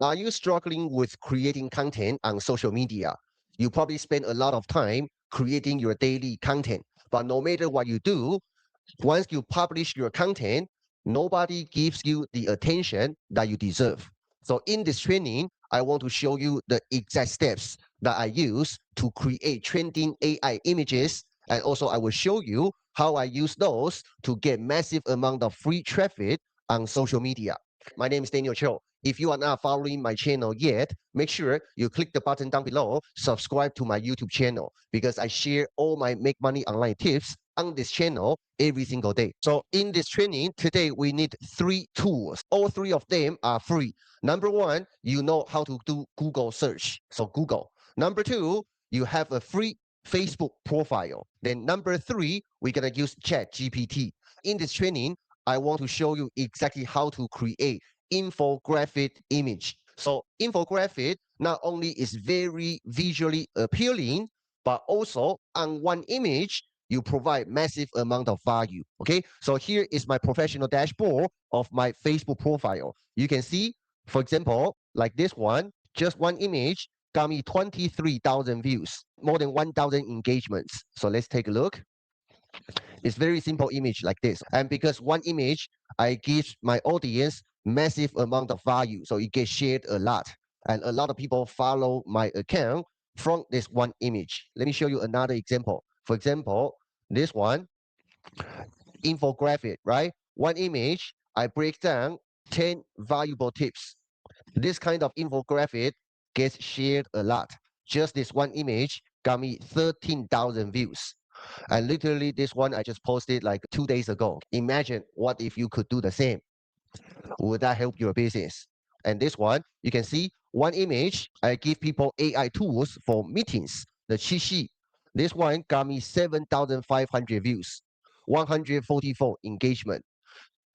Are you struggling with creating content on social media? You probably spend a lot of time creating your daily content, but no matter what you do, once you publish your content, nobody gives you the attention that you deserve. So in this training, I want to show you the exact steps that I use to create trending AI images. And also I will show you how I use those to get massive amount of free traffic on social media. My name is Daniel Chou. If you are not following my channel yet, make sure you click the button down below, subscribe to my YouTube channel because I share all my make money online tips on this channel every single day. So in this training, today we need 3 tools. All 3 of them are free. Number 1, you know how to do Google search. So Google. Number 2, you have a free Facebook profile. Then number 3, we're going to use ChatGPT. In this training, I want to show you exactly how to create infographic image. So infographic not only is very visually appealing, but also on one image, you provide massive amount of value. Okay, so here is my professional dashboard of my Facebook profile. You can see, for example, like this one, just one image got me 23,000 views, more than 1,000 engagements. So let's take a look. It's very simple image like this. And because one image, I give my audience massive amount of value. So it gets shared a lot. And a lot of people follow my account from this one image. Let me show you another example. For example, this one, infographic, right? One image, I break down 10 valuable tips. This kind of infographic gets shared a lot. Just this one image got me 13,000 views. And literally this one I just posted like 2 days ago. Imagine what if you could do the same. Would that help your business? And this one, you can see one image, I give people AI tools for meetings, the cheat sheet. This one got me 7,500 views, 144 engagement.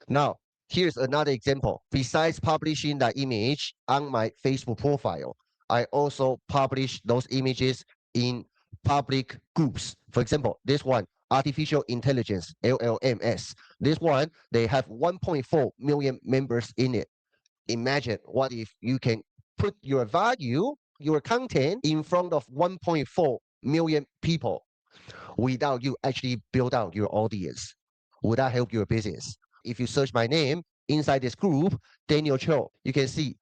Now, here's another example. Besides publishing that image on my Facebook profile, I also publish those images in public groups. For example, this one, artificial intelligence, LLMS. This one, they have 1.4 million members in it. Imagine what if you can put your value, your content in front of 1.4 million people without you actually build out your audience. Would that help your business? If you search my name inside this group, Daniel Cho, you can see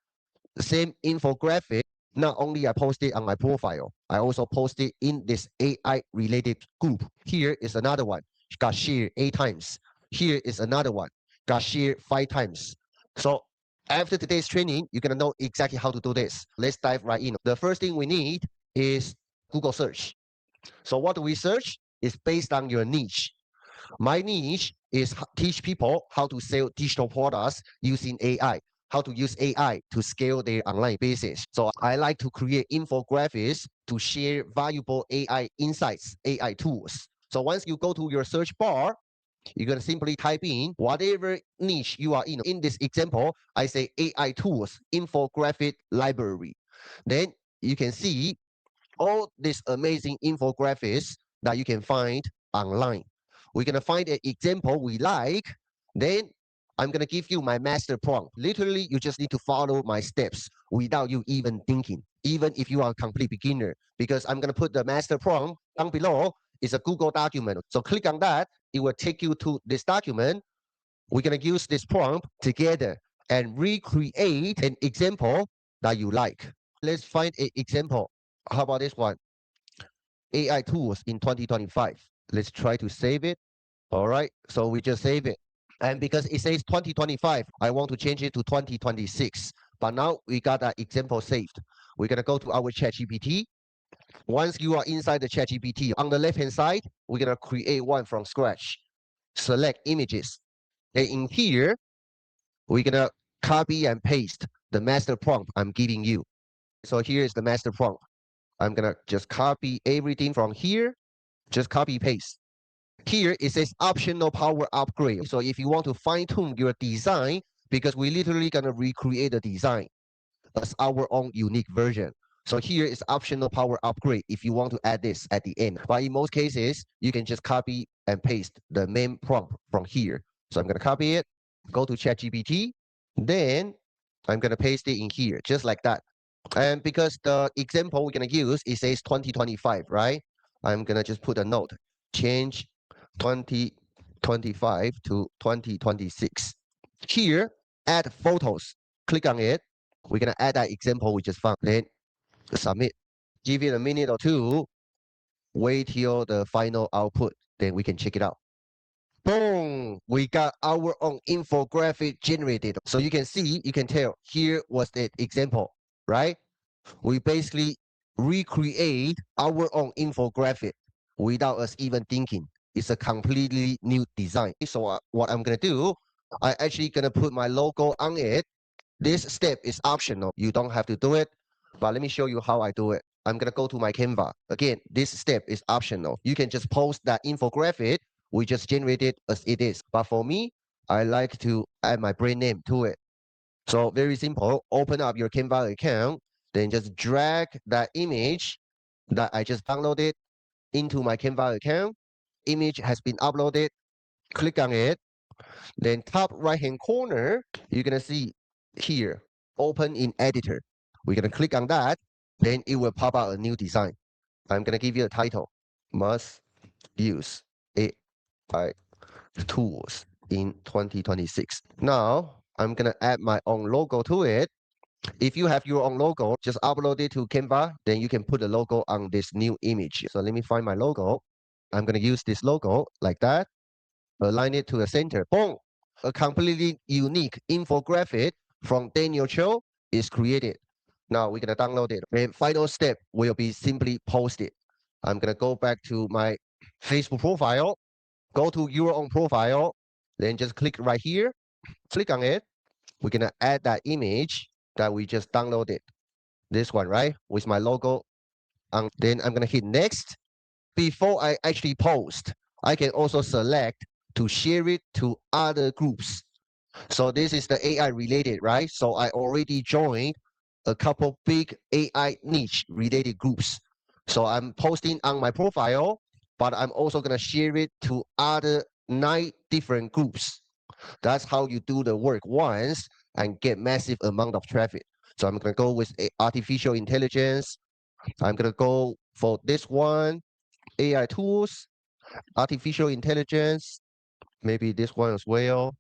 the same infographic. Not only I posted on my profile, I also posted in this AI related group. Here is another one, got shared 8 times. Here is another one, got shared 5 times. So after today's training, you're gonna know exactly how to do this. Let's dive right in. The first thing we need is Google search. So what do we search? Is based on your niche. My niche is teach people how to sell digital products using AI, how to use AI to scale their online business. So I like to create infographics to share valuable AI insights, AI tools. So once you go to your search bar, you're going to simply type in whatever niche you are in. In this example, I say AI tools, infographic library. Then you can see all these amazing infographics that you can find online. We're going to find an example we like. Then I'm going to give you my master prompt. Literally, you just need to follow my steps without you even thinking, even if you are a complete beginner, because I'm going to put the master prompt down below. It's a Google document. So click on that. It will take you to this document. We're going to use this prompt together and recreate an example that you like. Let's find an example. How about this one? AI tools in 2025. Let's try to save it. All right. So we just save it. And because it says 2025, I want to change it to 2026. But now we got that example saved. We're going to go to our ChatGPT. Once you are inside the ChatGPT, on the left-hand side, we're going to create one from scratch. Select images. And in here, we're going to copy and paste the master prompt I'm giving you. So here is the master prompt. I'm going to just copy everything from here, just copy paste. Here it says optional power upgrade. So if you want to fine tune your design, because we're literally going to recreate the design as our own unique version. So here is optional power upgrade if you want to add this at the end. But in most cases, you can just copy and paste the main prompt from here. So I'm going to copy it, go to ChatGPT. Then I'm going to paste it in here, just like that. And because the example we're going to use, it says 2025, right? I'm going to just put a note, change 2025 to 2026. Here, add photos. Click on it. We're going to add that example we just found. Then submit. Give it a minute or two. Wait till the final output. Then we can check it out. Boom! We got our own infographic generated. So you can see, you can tell, here was the example, right? We basically recreate our own infographic without us even thinking. It's a completely new design. So what I'm gonna do, I actually gonna put my logo on it. This step is optional. You don't have to do it, but let me show you how I do it. I'm gonna go to my Canva. Again, this step is optional. You can just post that infographic. We just generate it as it is. But for me, I like to add my brand name to it. So very simple. Open up your Canva account, then just drag that image that I just downloaded into my Canva account. Image has been uploaded. Click on it. Then top right-hand corner, you're gonna see here, open in editor. We're gonna click on that. Then it will pop out a new design. I'm gonna give you a title. Must use AI tools in 2026. Now, I'm gonna add my own logo to it. If you have your own logo, just upload it to Canva, then you can put the logo on this new image. So let me find my logo. I'm gonna use this logo like that, align it to the center. Boom! A completely unique infographic from Daniel Chou is created. Now we're gonna download it. And final step will be simply post it. I'm gonna go back to my Facebook profile, go to your own profile, then just click right here, click on it. We're gonna add that image that we just downloaded. This one, right? With my logo. Then I'm gonna hit next. Before I actually post, I can also select to share it to other groups. So this is the AI related, right? So I already joined a couple big AI niche related groups. So I'm posting on my profile, but I'm also gonna share it to other 9 different groups. That's how you do the work once and get massive amount of traffic. So I'm gonna go with artificial intelligence. I'm gonna go for this one, AI tools, artificial intelligence, maybe this one as well.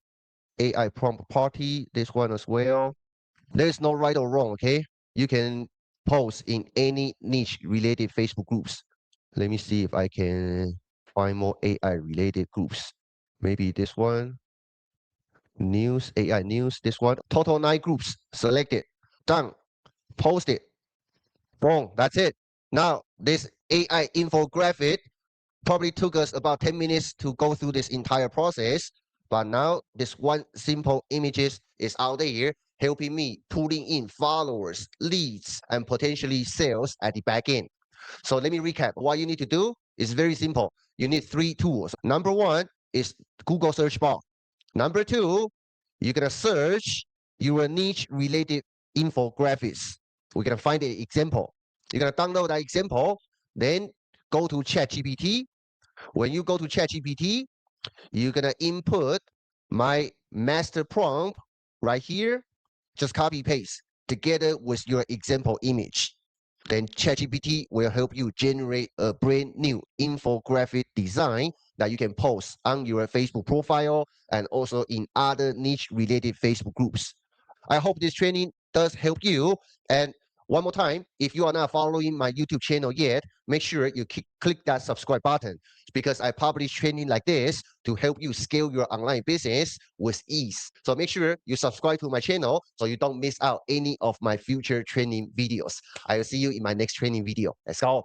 AI prompt party, this one as well. There's no right or wrong, okay? You can post in any niche related Facebook groups. Let me see if I can find more AI related groups. Maybe this one. News, AI news, this one. Total 9 groups. Select it. Done. Post it. Boom. That's it. Now, this AI infographic probably took us about 10 minutes to go through this entire process. But now this one simple images is out there helping me pulling in followers, leads, and potentially sales at the back end. So let me recap. What you need to do is very simple. You need 3 tools. Number 1 is Google search bar. Number 2, you're gonna search your niche related infographics. We're gonna find an example. You're gonna download that example, then go to ChatGPT. When you go to ChatGPT, you're gonna input my master prompt right here. Just copy paste together with your example image. Then ChatGPT will help you generate a brand new infographic design that you can post on your Facebook profile and also in other niche related Facebook groups. I hope this training does help you. And one more time, if you are not following my YouTube channel yet, make sure you click that subscribe button because I publish training like this to help you scale your online business with ease. So make sure you subscribe to my channel so you don't miss out any of my future training videos. I will see you in my next training video. Let's go.